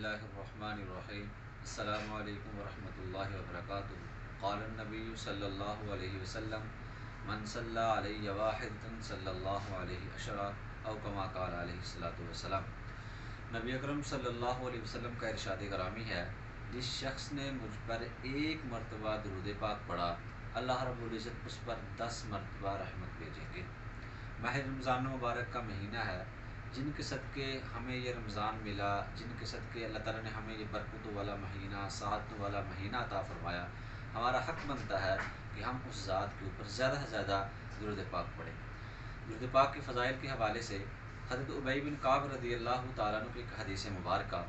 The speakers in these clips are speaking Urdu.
اللہ الرحمن الرحیم السلام علیکم ورحمۃ اللہ وبرکاتہ قال النبی صلی اللہ علیہ وسلم من صلی علیہ واحد صلی اللہ علیہ عشرہ او کما قال علیہ الصلوۃ والسلام۔ نبی اکرم صلی اللہ علیہ وسلم کا ارشاد گرامی ہے، جس شخص نے مجھ پر ایک مرتبہ درود پاک پڑھا اللہ رب العزت اس پر 10 مرتبہ رحمت بھیجیں گے۔ ماہ رمضان مبارک کا مہینہ ہے، جن کے صدقے ہمیں یہ رمضان ملا، جن کے صدقے اللہ تعالیٰ نے ہمیں یہ برکتوں والا مہینہ، سعادتوں والا مہینہ عطا فرمایا، ہمارا حق بنتا ہے کہ ہم اس ذات کے اوپر زیادہ سے زیادہ درود پاک پڑھیں۔ درود پاک کے فضائل کے حوالے سے حضرت ابی بن کعب رضی اللہ تعالیٰ عنہ کی ایک حدیث مبارکہ،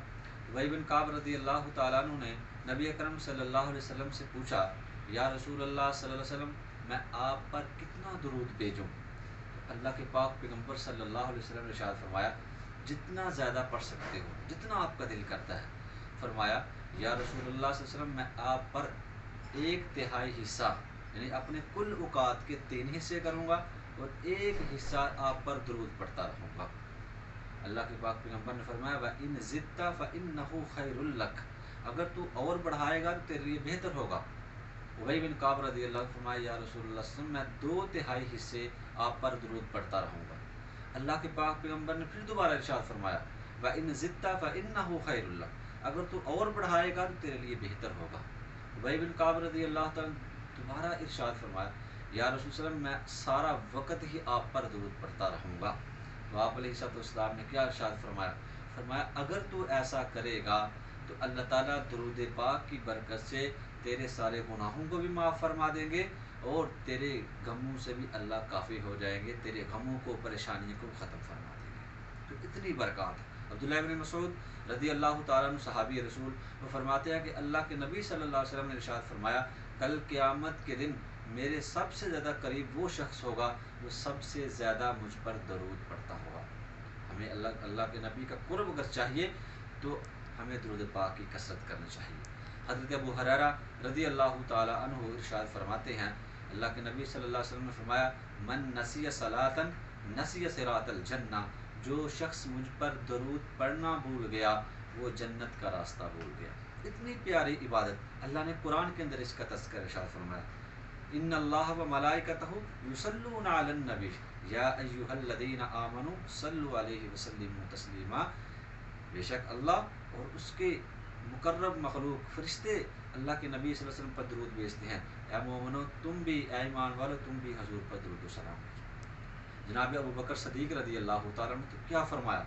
ابی بن کعب رضی اللہ تعالیٰ عنہ نے نبی اکرم صلی اللہ علیہ وسلم سے پوچھا، یا رسول اللہ صلی اللہ علیہ وسلم، میں آپ پر کتنا درود بھیجوں؟ اللہ کے پاک پیغمبر صلی اللہ علیہ وسلم نے ارشاد فرمایا، جتنا زیادہ پڑھ سکتے ہو، جتنا آپ کا دل کرتا ہے۔ فرمایا، یا رسول اللہ صلی اللہ علیہ وسلم، میں آپ پر 1/3 حصہ یعنی اپنے کل اوقات کے 3 حصے کروں گا اور 1 حصہ آپ پر درود پڑھتا رہوں گا۔ اللہ کے پاک پیغمبر نے فرمایا، وَإِن زِدْتَ فَإِنَّهُ خَيْرٌ لَكَ، اگر تو اور بڑھائے گا تو تیرے لیے بہتر ہوگا۔ ابی بن کعب رضی اللہ عنہ فرمایا، یا رسول اللہ صلی اللہ علیہ وسلم، میں 2/3 حصے آپ پر درود پڑھتا رہوں گا۔ اللہ کے پاک پیغمبر نے پھر دوبارہ ارشاد فرمایا، وَإِن زِدْتَ فَإِنَّهُ خَيْرٌ لَكَ، اگر تو اور بڑھائے گا تو تیرے لیے بہتر ہوگا۔ ابی بن کعب رضی اللہ تعالیٰ دوبارہ ارشاد فرمایا، یا رسول اللہ وسلم، میں سارا وقت ہی آپ پر درود پڑھتا رہوں گا۔ تو آپ علیہ السلام نے کیا ارشاد فرمایا؟ فرمایا، اگر تو ایسا کرے گا تو اللہ تعالیٰ درود پاک کی برکت سے تیرے سارے گناہوں کو بھی معاف فرما دیں گے اور تیرے غموں سے بھی اللہ کافی ہو جائیں گے، تیرے غموں کو، پریشانیوں کو ختم فرما دیں گے۔ تو اتنی برکات ہے۔ عبداللہ بن مسعود رضی اللہ تعالیٰ عنہ صحابی رسول، وہ فرماتے ہیں کہ اللہ کے نبی صلی اللہ علیہ وسلم نے ارشاد فرمایا، کل قیامت کے دن میرے سب سے زیادہ قریب وہ شخص ہوگا جو سب سے زیادہ مجھ پر درود پڑھتا ہوگا۔ ہمیں اللہ کے نبی کا قرب اگر چاہیے تو ہمیں درود پاک کی کثرت کرنی چاہیے۔ حضرت ابو ہریرہ رضی اللہ تعالی عنہ ارشاد فرماتے ہیں، اللہ کے نبی صلی اللہ علیہ وسلم نے فرمایا، من نسی صلاۃ نسی صراط الجنہ، جو شخص مجھ پر درود پڑھنا بھول گیا وہ جنت کا راستہ بھول گیا۔ اتنی پیاری عبادت اللہ نے قرآن کے اندر اس کا تذکرہ ارشاد فرمایا، ان اللہ و ملائکتہ یصلون علی النبی یا ایھا الذین آمنوا صلوا علیہ وسلموا تسلیما، بے شک اللہ اور اس کے مقرب مخلوق فرشتے اللہ کے نبی صلی اللہ علیہ وسلم پر درود بھیجتے ہیں، اے مومنو تم بھی، اے ایمان والو تم بھی حضور پر درود و سلام بھیجو۔ جناب ابو بکر صدیق رضی اللہ تعالیٰ عنہ تو کیا فرمایا؟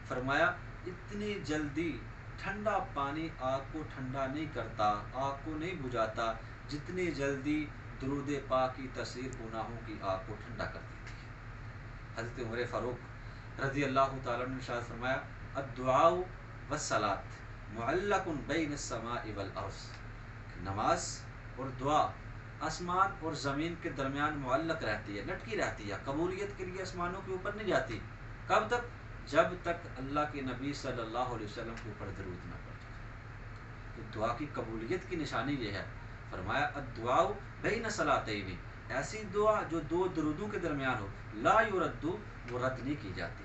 فرمایا، اتنی جلدی ٹھنڈا پانی آگ کو ٹھنڈا نہیں کرتا، آگ کو نہیں بجھاتا، جتنی جلدی درود پاک کی تاثیر گناہوں کی آگ کو ٹھنڈا کر دیتی ہے۔ حضرت عمر فاروق رضی اللہ تعالیٰ نے ارشاد فرمایا، الدعاء والصلاۃ معلق بین السماء والارض، نماز اور دعا آسمان اور زمین کے درمیان معلق رہتی ہے، لٹکی رہتی ہے، قبولیت کے لیے آسمانوں کے اوپر نہیں جاتی۔ کب تک؟ جب تک اللہ کے نبی صلی اللہ علیہ وسلم کے اوپر درود نہ پڑ جائے۔ تو دعا کی قبولیت کی نشانی یہ ہے، فرمایا الدعاء بین صلاتین، ایسی دعا جو 2 درودوں کے درمیان ہو، لا یرد، وہ رد نہیں کی جاتی۔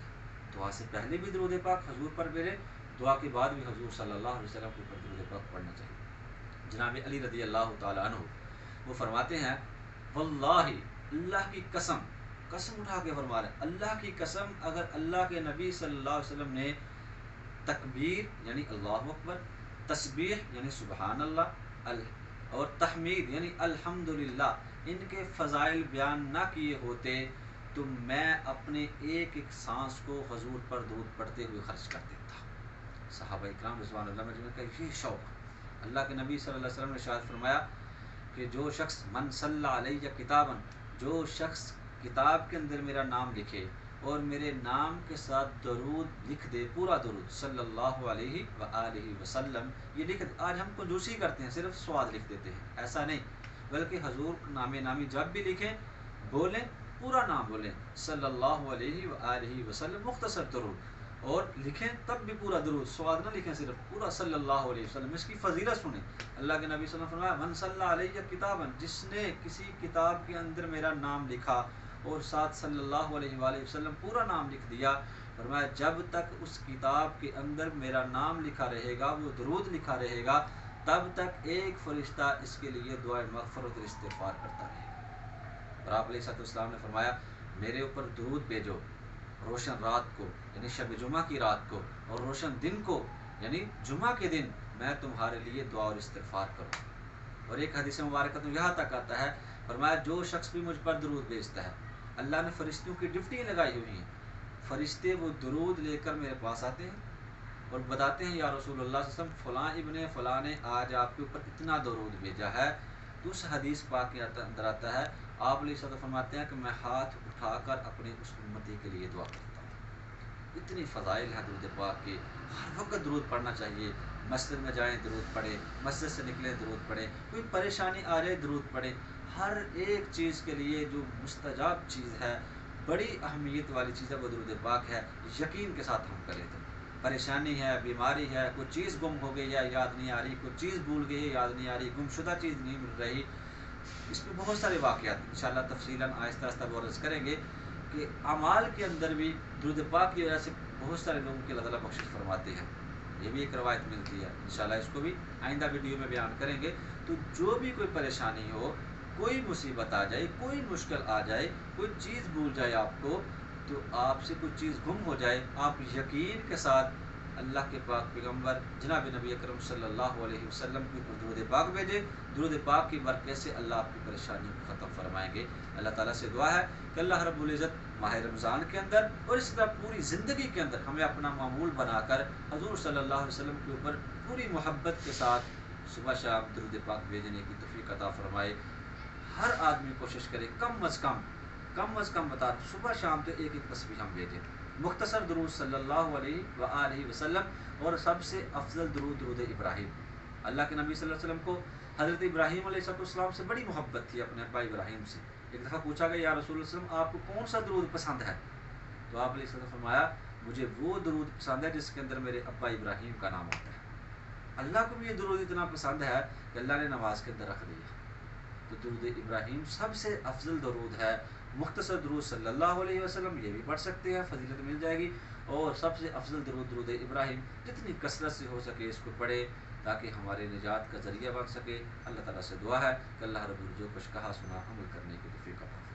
دعا سے پہلے بھی درود پاک حضور پر بھیجیں، دعا کے بعد بھی حضور صلی اللہ علیہ وسلم کے اوپر درود پاک پڑھنا چاہیے۔ جناب علی رضی اللہ تعالیٰ عنہ وہ فرماتے ہیں، واللہ، اللہ کی قسم، قسم اٹھا کے فرما رہے ہیں، اللہ کی قسم، اگر اللہ کے نبی صلی اللہ علیہ وسلم نے تکبیر یعنی اللہ اکبر، تسبیح یعنی سبحان اللہ، اور تحمید یعنی الحمدللہ، ان کے فضائل بیان نہ کیے ہوتے تو میں اپنے ایک ایک سانس کو حضور پر درود پڑھتے ہوئے خرچ کر دیتا۔ صحابہ اکرام رضوان اللہ علیہم کا یہ شوق، اللہ کے نبی صلی اللہ علیہ وسلم نے ارشاد فرمایا کہ جو شخص من صلی علیہ کتابا، جو شخص کتاب کے اندر میرا نام لکھے اور میرے نام کے ساتھ درود لکھ دے، پورا درود صلی اللہ علیہ وآلہ وسلم، یہ لکھ دے۔ آج ہم کنجوسی کرتے ہیں، صرف سواد لکھ دیتے ہیں، ایسا نہیں، بلکہ حضور نامی جب بھی لکھیں بولیں، پورا نام بولیں صلی اللہ علیہ وآلہ وسلم، مختصر درود، اور لکھیں تب بھی پورا درود، سواد نہ لکھیں، صرف پورا صلی اللہ علیہ وسلم۔ اس کی فضیلت سنیں، اللہ کے نبی صلی اللہ علیہ وسلم فرمایا، من صلی علیہ کتابا، جس نے کسی کتاب کے اندر میرا نام لکھا اور ساتھ صلی اللہ علیہ وآلہ وسلم پورا نام لکھ دیا، فرمایا جب تک اس کتاب کے اندر میرا نام لکھا رہے گا، وہ درود لکھا رہے گا، تب تک ایک فرشتہ اس کے لیے دعائے مغفرت اور استغفار کرتا رہے گا۔ اور آپ علیہ السلام نے فرمایا میرے اوپر درود بھیجو روشن رات کو یعنی شب جمعہ کی رات کو، اور روشن دن کو یعنی جمعہ کے دن میں تمہارے لیے دعا اور استغفار کروں۔ اور ایک حدیث مبارکہ تو یہاں تک آتا ہے، فرمایا جو شخص بھی مجھ پر درود بھیجتا ہے، اللہ نے فرشتوں کی ڈیوٹی لگائی ہوئی ہیں، فرشتے وہ درود لے کر میرے پاس آتے ہیں اور بتاتے ہیں یا رسول اللہ صلی اللہ علیہ وسلم فلاں ابن فلاں نے آج آپ کے اوپر اتنا درود بھیجا ہے۔ تو اس حدیث پاک کے اندر آتا ہے، آپ علیہ السلام فرماتے ہیں کہ میں ہاتھ اٹھا کر اپنے اس امتی کے لیے دعا کرتا ہوں۔ اتنی فضائل ہے درود پاک کی، ہر وقت درود پڑھنا چاہیے۔ مسجد میں جائیں درود پڑھیں، مسجد سے نکلیں درود پڑھیں، کوئی پریشانی آ جائے درود پڑھیں۔ ہر ایک چیز کے لیے جو مستجاب چیز ہے، بڑی اہمیت والی چیز ہے، وہ درود پاک ہے۔ یقین کے ساتھ ہم کریں تو پریشانی ہے، بیماری ہے، کوئی چیز گم ہو گئی ہے یاد نہیں آ رہی، کوئی چیز بھول گئی ہے یاد نہیں آ رہی، گمشدہ چیز نہیں مل رہی، اس میں بہت سارے واقعات انشاءاللہ تفصیلاً آہستہ آہستہ عرض کریں گے کہ اعمال کے اندر بھی درود پاک کی وجہ سے بہت سارے لوگوں کی اللہ تعالیٰ بخشش فرماتے ہیں۔ یہ بھی ایک روایت ملتی ہے، انشاءاللہ اس کو بھی آئندہ ویڈیو میں بیان کریں گے۔ تو جو بھی کوئی پریشانی ہو، کوئی مصیبت آ جائے، کوئی مشکل آ جائے، کوئی چیز بھول جائے آپ کو، تو آپ سے کوئی چیز گم ہو جائے، آپ یقین کے ساتھ اللہ کے پاک پیغمبر جناب نبی اکرم صلی اللہ علیہ وسلم کے اوپر درود پاک بھیجے، درود پاک کی برکت سے اللہ آپ کی پریشانیوں کو ختم فرمائیں گے۔ اللہ تعالیٰ سے دعا ہے کہ اللہ رب العزت ماہ رمضان کے اندر اور اس طرح پوری زندگی کے اندر ہمیں اپنا معمول بنا کر حضور صلی اللہ علیہ وسلم کے اوپر پوری محبت کے ساتھ صبح شام درود پاک بھیجنے کی توفیق عطا فرمائے۔ ہر آدمی کوشش کرے کم از کم بتا صبح شام تو ایک ایک تسبیح ہم بھیجیں، مختصر درود صلی اللہ علیہ وآلہ وسلم، اور سب سے افضل درود درود ابراہیم۔ اللہ کے نبی صلی اللہ علیہ وسلم کو حضرت ابراہیم علیہ السلام سے بڑی محبت تھی، اپنے ابا ابراہیم سے۔ ایک دفعہ پوچھا گیا یا رسول اللہ صلی اللہ علیہ وسلم آپ کو کون سا درود پسند ہے؟ تو آپ علیہ السلام نے فرمایا مجھے وہ درود پسند ہے جس کے اندر میرے ابا ابراہیم کا نام ہوتا ہے۔ اللہ کو بھی یہ درود اتنا پسند ہے کہ اللہ نے نماز کے اندر رکھ دیا۔ تو درود ابراہیم سب سے افضل درود ہے۔ مختصر درود صلی اللہ علیہ وسلم یہ بھی پڑھ سکتے ہیں، فضیلت مل جائے گی، اور سب سے افضل درود درود ابراہیم جتنی کثرت سے ہو سکے اس کو پڑھے تاکہ ہمارے نجات کا ذریعہ بن سکے۔ اللہ تعالیٰ سے دعا ہے کہ اللہ رب العزت جو کچھ کہا سنا عمل کرنے کی توفیق عطا فرمائے۔